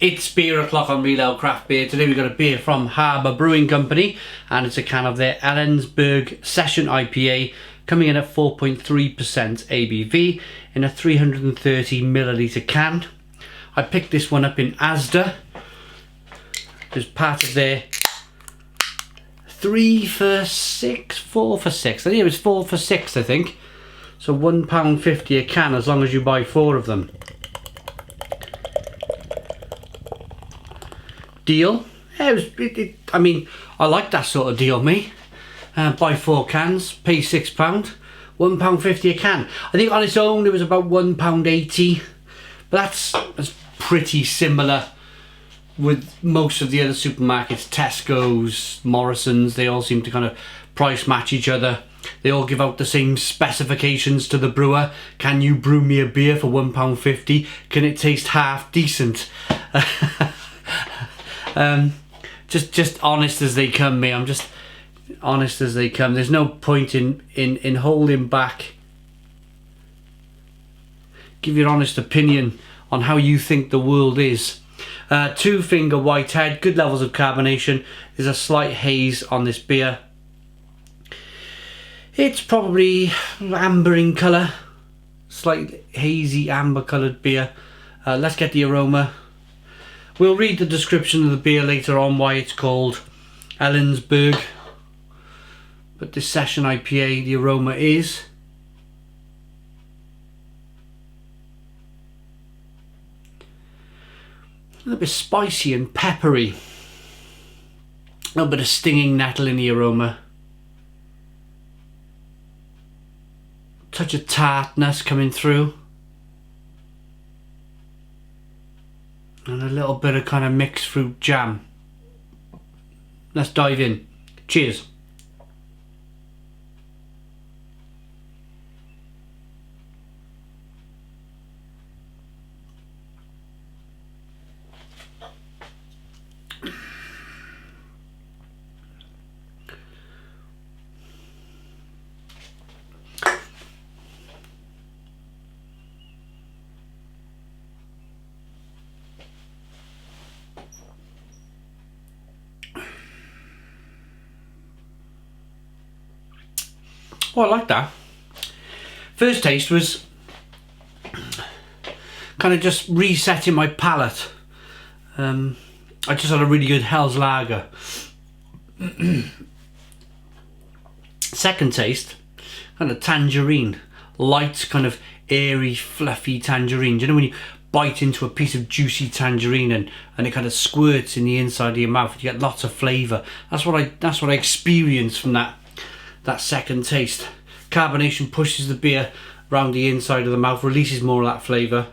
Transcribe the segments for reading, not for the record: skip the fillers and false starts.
It's beer o'clock on Real Ale Craft Beer. Today we've got a beer from Harbour Brewing Company, and it's a can of their Ellensberg Session IPA, coming in at 4.3% ABV in a 330 milliliter can. I picked this one up in Asda as part of their 3 for 6, 4 for 6. I think it was 4 for 6, I think. So £1.50 a can as long as you buy 4 of them. Deal. Yeah, I mean, I like that sort of deal, me. Buy 4 cans, pay £6, £1.50 a can. I think on its own it was about £1.80, but that's pretty similar with most of the other supermarkets. Tesco's, Morrison's, they all seem to kind of price match each other. They all give out the same specifications to the brewer. Can you brew me a beer for £1.50? Can it taste half decent? Just honest as they come, me. I'm just honest as they come. There's no point in holding back. Give your honest opinion on how you think the world is. 2-finger white head, good levels of carbonation. There's a slight haze on this beer. It's probably amber in colour, slight hazy amber coloured beer. Let's get the aroma. We'll read the description of the beer later on, why it's called Ellensberg. But this Session IPA, the aroma is a little bit spicy and peppery. A little bit of stinging nettle in the aroma. Touch of tartness coming through. And a little bit of kind of mixed fruit jam. Let's dive in. Cheers. Oh, I like that. First taste was kind of just resetting my palate. I just had a really good Hell's Lager. Second taste, kind of tangerine. Light, kind of airy, fluffy tangerine. Do you know when you bite into a piece of juicy tangerine and it kind of squirts in the inside of your mouth? You get lots of flavour. That's what I experienced from that second taste. Carbonation pushes the beer around the inside of the mouth, releases more of that flavour.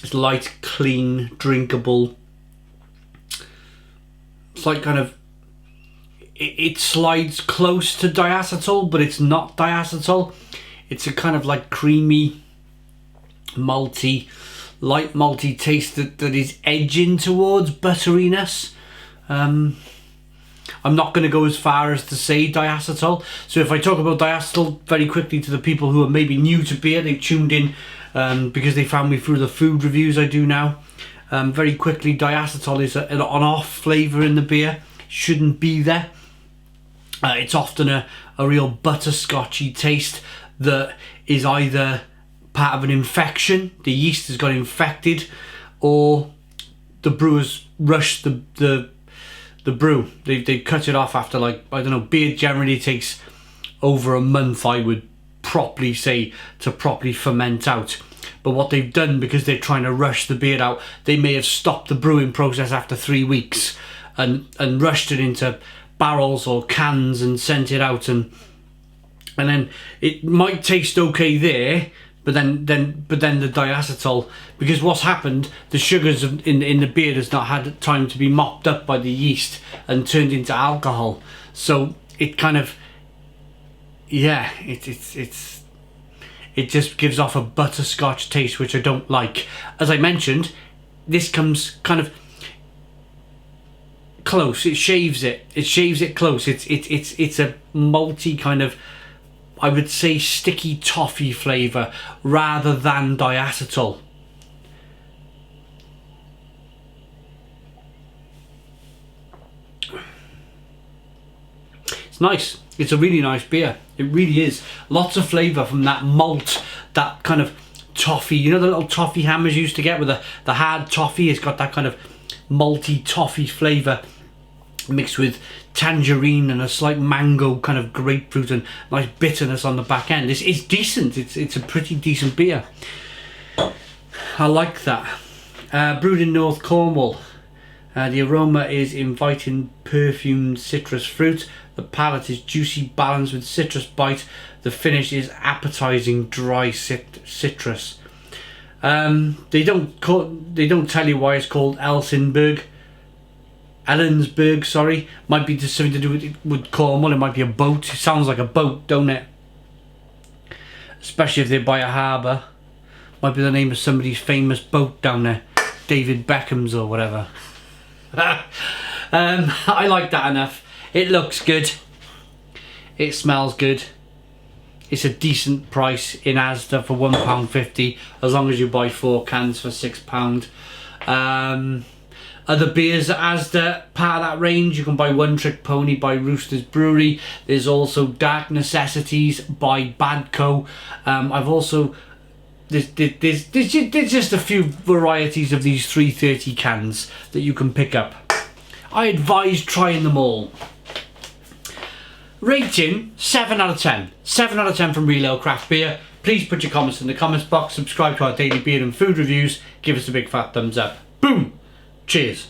It's light, clean, drinkable. It's like kind of, it slides close to diacetyl, but it's not diacetyl. It's a kind of like creamy, malty, light malty taste that is edging towards butteriness. I'm not going to go as far as to say diacetyl. So if I talk about diacetyl very quickly to the people who are maybe new to beer, they've tuned in because they found me through the food reviews I do now. Very quickly, diacetyl is an on-off flavour in the beer. Shouldn't be there. It's often a real butterscotchy taste that is either part of an infection, the yeast has got infected, or the brewers rushed the brew. They cut it off after, like, I don't know, beer generally takes over a month, I would properly say, to properly ferment out. But what they've done, because they're trying to rush the beer out, they may have stopped the brewing process after 3 weeks and rushed it into barrels or cans and sent it out, and then it might taste okay there, but then the diacetyl, because what's happened, the sugars in the beer has not had time to be mopped up by the yeast and turned into alcohol. So it kind of, yeah, it just gives off a butterscotch taste, which I don't like. As I mentioned, this comes kind of, close. It shaves it. It shaves it close. It's a malty kind of, I would say, sticky toffee flavour rather than diacetyl. It's nice. It's a really nice beer. It really is. Lots of flavour from that malt, that kind of toffee. You know the little toffee hammers you used to get with the hard toffee? It's got that kind of malty toffee flavour mixed with tangerine and a slight mango kind of grapefruit and nice bitterness on the back end. It's decent. It's a pretty decent beer. I like that. Brewed in North Cornwall. The aroma is inviting perfumed citrus fruit. The palate is juicy, balanced with citrus bite. The finish is appetizing, dry citrus. They don't tell you why it's called Ellensberg, sorry. Might be just something to do with Cornwall. It might be a boat. It sounds like a boat, don't it? Especially if they're by a harbour. Might be the name of somebody's famous boat down there. David Beckham's or whatever. I like that enough. It looks good. It smells good. It's a decent price in Asda for £1.50, as long as you buy 4 cans for £6. Other beers at Asda, part of that range, you can buy One Trick Pony by Roosters Brewery. There's also Dark Necessities by Badco. I've also there's just a few varieties of these 330 cans that you can pick up. I advise trying them all. Rating 7 out of 10. 7 out of 10 from Real Ale Craft Beer. Please put your comments in the comments box. Subscribe to our daily beer and food reviews. Give us a big fat thumbs up. Boom! Cheers.